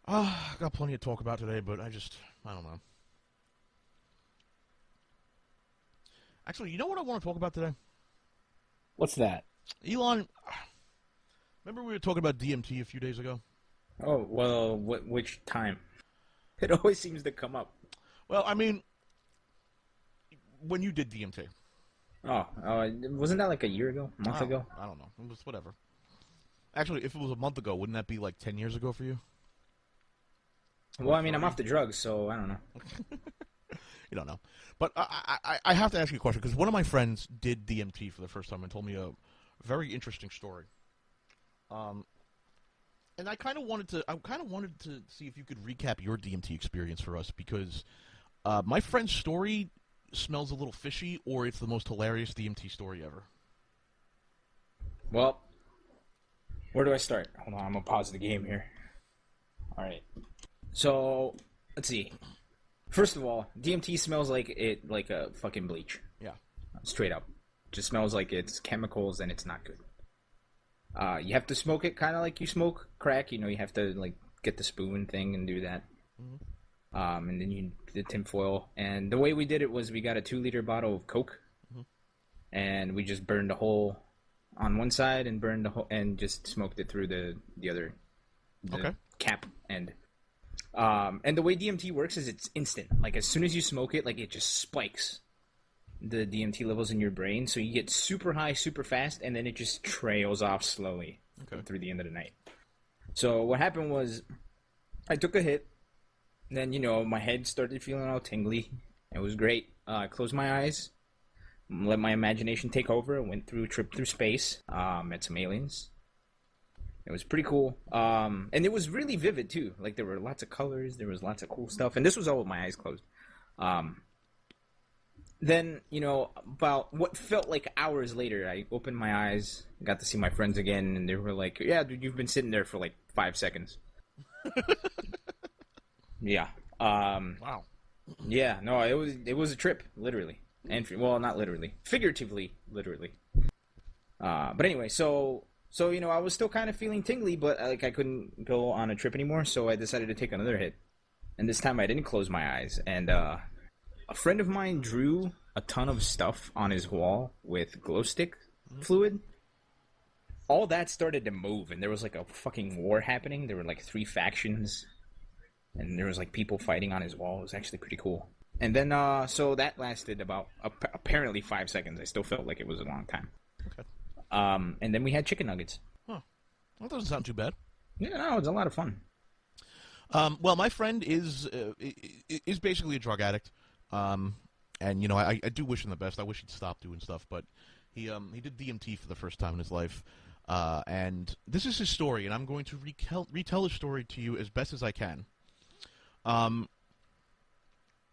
I got plenty to talk about today, but I don't know. Actually, you know what I want to talk about today? What's that? Elon, remember we were talking about DMT a few days ago? Oh, well, which time? It always seems to come up. Well, I mean, when you did DMT. Oh, wasn't that like a year ago? A month ago? I don't know. It was whatever. Actually, if it was a month ago, wouldn't that be like 10 years ago for you? Well, I mean, I'm off the drugs, so I don't know. You don't know. But I have to ask you a question, because one of my friends did DMT for the first time and told me a very interesting story. And I kind of wanted to see if you could recap your DMT experience for us, because my friend's story smells a little fishy, or it's the most hilarious DMT story ever. Well, where do I start? Hold on, I'm gonna pause the game here. All right. So, let's see. First of all, DMT smells like a fucking bleach. Yeah. Straight up. Just smells like it's chemicals and it's not good. You have to smoke it kind of like you smoke crack. You know, you have to like get the spoon thing and do that. Mm-hmm. And then you the tinfoil. And the way we did it was we got a 2-liter bottle of Coke, and we just burned a hole on one side and burned the hole and just smoked it through the other cap end. And the way DMT works is it's instant. Like as soon as you smoke it, like it just spikes the DMT levels in your brain, so you get super high super fast, and then it just trails off slowly through the end of the night. So what happened was I took a hit, and then, you know, my head started feeling all tingly. It was great. I closed my eyes, let my imagination take over, went through a trip through space, met some aliens. It was pretty cool. And it was really vivid too. Like there were lots of colors, there was lots of cool stuff, and this was all with my eyes closed. Then, you know, about what felt like hours later, I opened my eyes, got to see my friends again, and they were like, "Yeah, dude, you've been sitting there for like 5 seconds." Yeah. Wow. Yeah. No, it was a trip, literally, and well, not literally, figuratively, literally. But anyway, so you know, I was still kind of feeling tingly, but like I couldn't go on a trip anymore, so I decided to take another hit, and this time I didn't close my eyes, and a friend of mine drew a ton of stuff on his wall with glow stick fluid. All that started to move, and there was like a fucking war happening. There were like 3 factions, and there was like people fighting on his wall. It was actually pretty cool. And then, so that lasted about apparently 5 seconds. I still felt like it was a long time. Okay. And then we had chicken nuggets. Huh. That doesn't sound too bad. Yeah, no, it was a lot of fun. Well, my friend is basically a drug addict. And you know, I do wish him the best. I wish he'd stop doing stuff, but he did DMT for the first time in his life, and this is his story, and I'm going to retell his story to you as best as I can.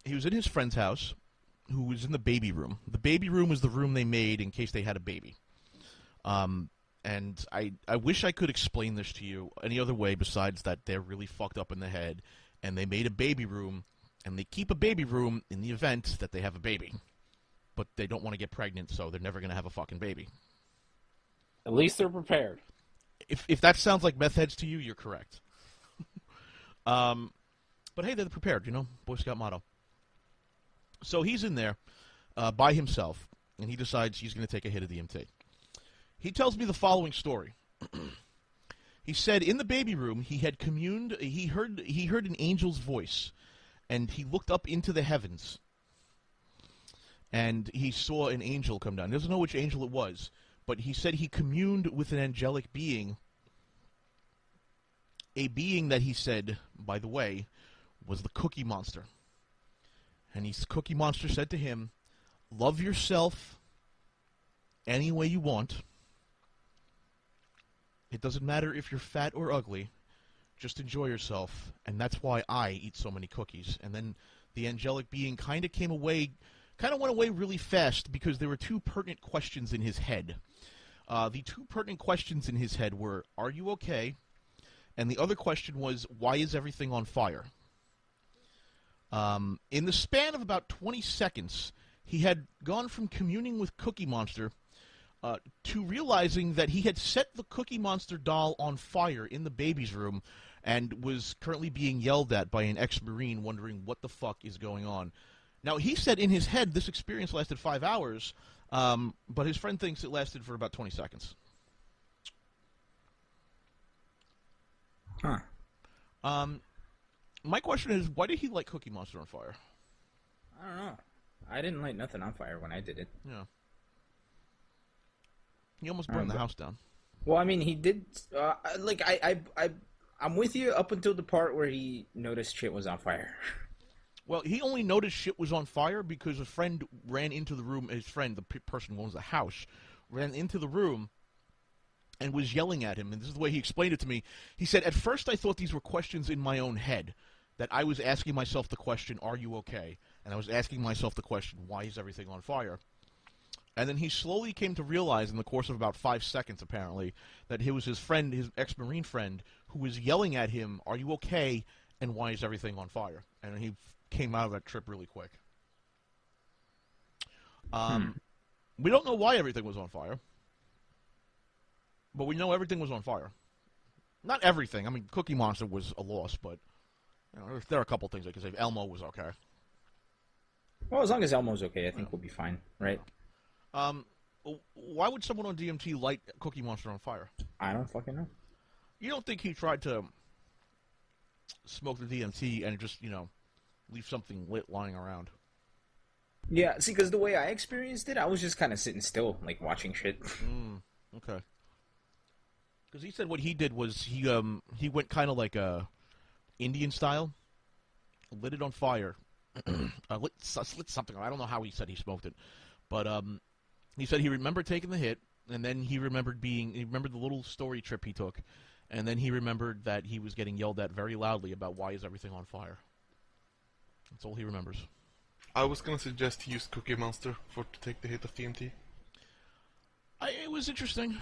He was in his friend's house, who was in the baby room. The baby room was the room they made in case they had a baby. And I wish I could explain this to you any other way besides that they're really fucked up in the head, and they made a baby room. And they keep a baby room in the event that they have a baby. But they don't want to get pregnant, so they're never going to have a fucking baby. At least they're prepared. If that sounds like meth heads to you, you're correct. But hey, they're prepared, you know, Boy Scout motto. So he's in there by himself, and he decides he's going to take a hit of DMT. He tells me the following story. He said in the baby room he had communed, he heard an angel's voice. And he looked up into the heavens, and he saw an angel come down. He doesn't know which angel it was, but he said he communed with an angelic being, a being that he said, by the way, was the Cookie Monster. And the Cookie Monster said to him, "Love yourself any way you want. It doesn't matter if you're fat or ugly. Just enjoy yourself, and that's why I eat so many cookies." And then the angelic being kind of went away really fast because there were 2 pertinent questions in his head. The 2 pertinent questions in his head were, "Are you okay?" And the other question was, "Why is everything on fire?" In the span of about 20 seconds, he had gone from communing with Cookie Monster to realizing that he had set the Cookie Monster doll on fire in the baby's room and was currently being yelled at by an ex-Marine wondering what the fuck is going on. Now, he said in his head this experience lasted 5 hours, but his friend thinks it lasted for about 20 seconds. Huh. My question is, why did he light Cookie Monster on fire? I don't know. I didn't light nothing on fire when I did it. Yeah. He almost burned the house down. Well, I mean, he did. I'm with you up until the part where he noticed shit was on fire. Well, he only noticed shit was on fire because a friend ran into the room. His friend, the person who owns the house, ran into the room and was yelling at him. And this is the way he explained it to me. He said, at first I thought these were questions in my own head, that I was asking myself the question, are you okay? And I was asking myself the question, why is everything on fire? And then he slowly came to realize in the course of about 5 seconds, apparently, that it was his friend, his ex-Marine friend, who was yelling at him, are you okay? And why is everything on fire? And he came out of that trip really quick. We don't know why everything was on fire. But we know everything was on fire. Not everything. I mean, Cookie Monster was a loss, but there are a couple things I can say. Elmo was okay. Well, as long as Elmo's okay, I think we'll be fine, right? Why would someone on DMT light Cookie Monster on fire? I don't fucking know. You don't think he tried to smoke the DMT and just, leave something lit lying around? Yeah, see, because the way I experienced it, I was just kind of sitting still, like, watching shit. Okay. Because he said what he did was he went kind of like Indian style, lit it on fire, lit something. I don't know how he said he smoked it, but he said he remembered taking the hit, and then he remembered the little story trip he took, and then he remembered that he was getting yelled at very loudly about why is everything on fire. That's all he remembers. I was gonna suggest he used Cookie Monster to take the hit of DMT. It was interesting.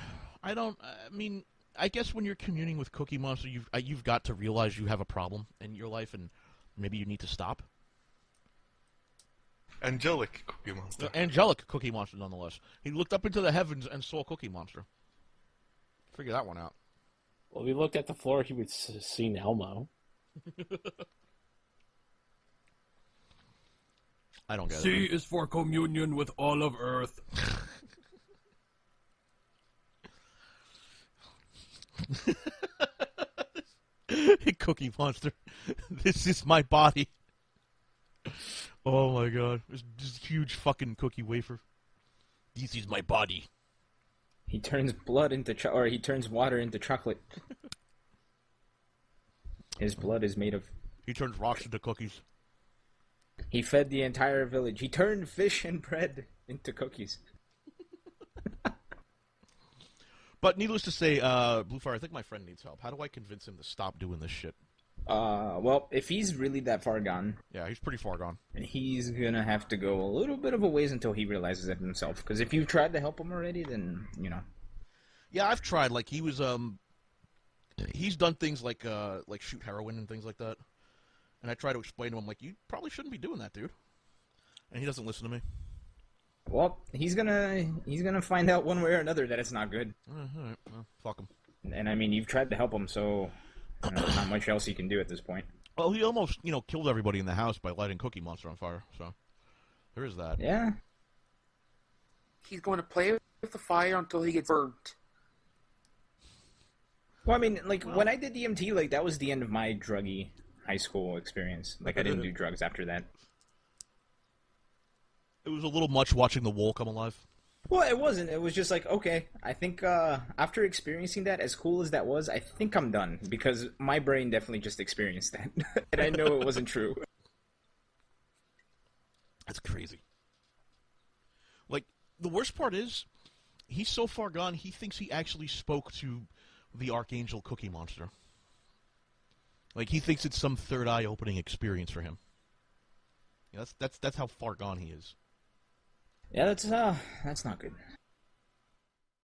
I guess when you're communing with Cookie Monster, you've got to realize you have a problem in your life, and maybe you need to stop. Angelic Cookie Monster. Angelic Cookie Monster, nonetheless. He looked up into the heavens and saw Cookie Monster. Figure that one out. Well, if he looked at the floor, he would see Elmo. I don't get it. C is for communion with all of Earth. Cookie Monster. This is my body. Oh my god. This huge fucking cookie wafer. This is my body. He turns blood into he turns water into chocolate. His blood is made of... He turns rocks into cookies. He fed the entire village. He turned fish and bread into cookies. But needless to say, Bluefire, I think my friend needs help. How do I convince him to stop doing this shit? Well, if he's really that far gone... Yeah, he's pretty far gone. And he's gonna have to go a little bit of a ways until he realizes it himself. Because if you've tried to help him already, then, Yeah, I've tried. Like, he was, he's done things like shoot heroin and things like that. And I try to explain to him, like, you probably shouldn't be doing that, dude. And he doesn't listen to me. Well, he's gonna find out one way or another that it's not good. All right. Well, fuck him. And I mean, you've tried to help him, so there's not much else you can do at this point. Well, he almost, killed everybody in the house by lighting Cookie Monster on fire. So there is that. Yeah. He's going to play with the fire until he gets burnt. Well, I mean, when I did DMT, that was the end of my druggy high school experience. I didn't do drugs after that. It was a little much watching the wall come alive. Well, it wasn't. It was just okay, I think after experiencing that, as cool as that was, I think I'm done. Because my brain definitely just experienced that. And I know it wasn't true. That's crazy. The worst part is, he's so far gone, he thinks he actually spoke to the Archangel Cookie Monster. He thinks it's some third eye opening experience for him. That's how far gone he is. Yeah, that's not good.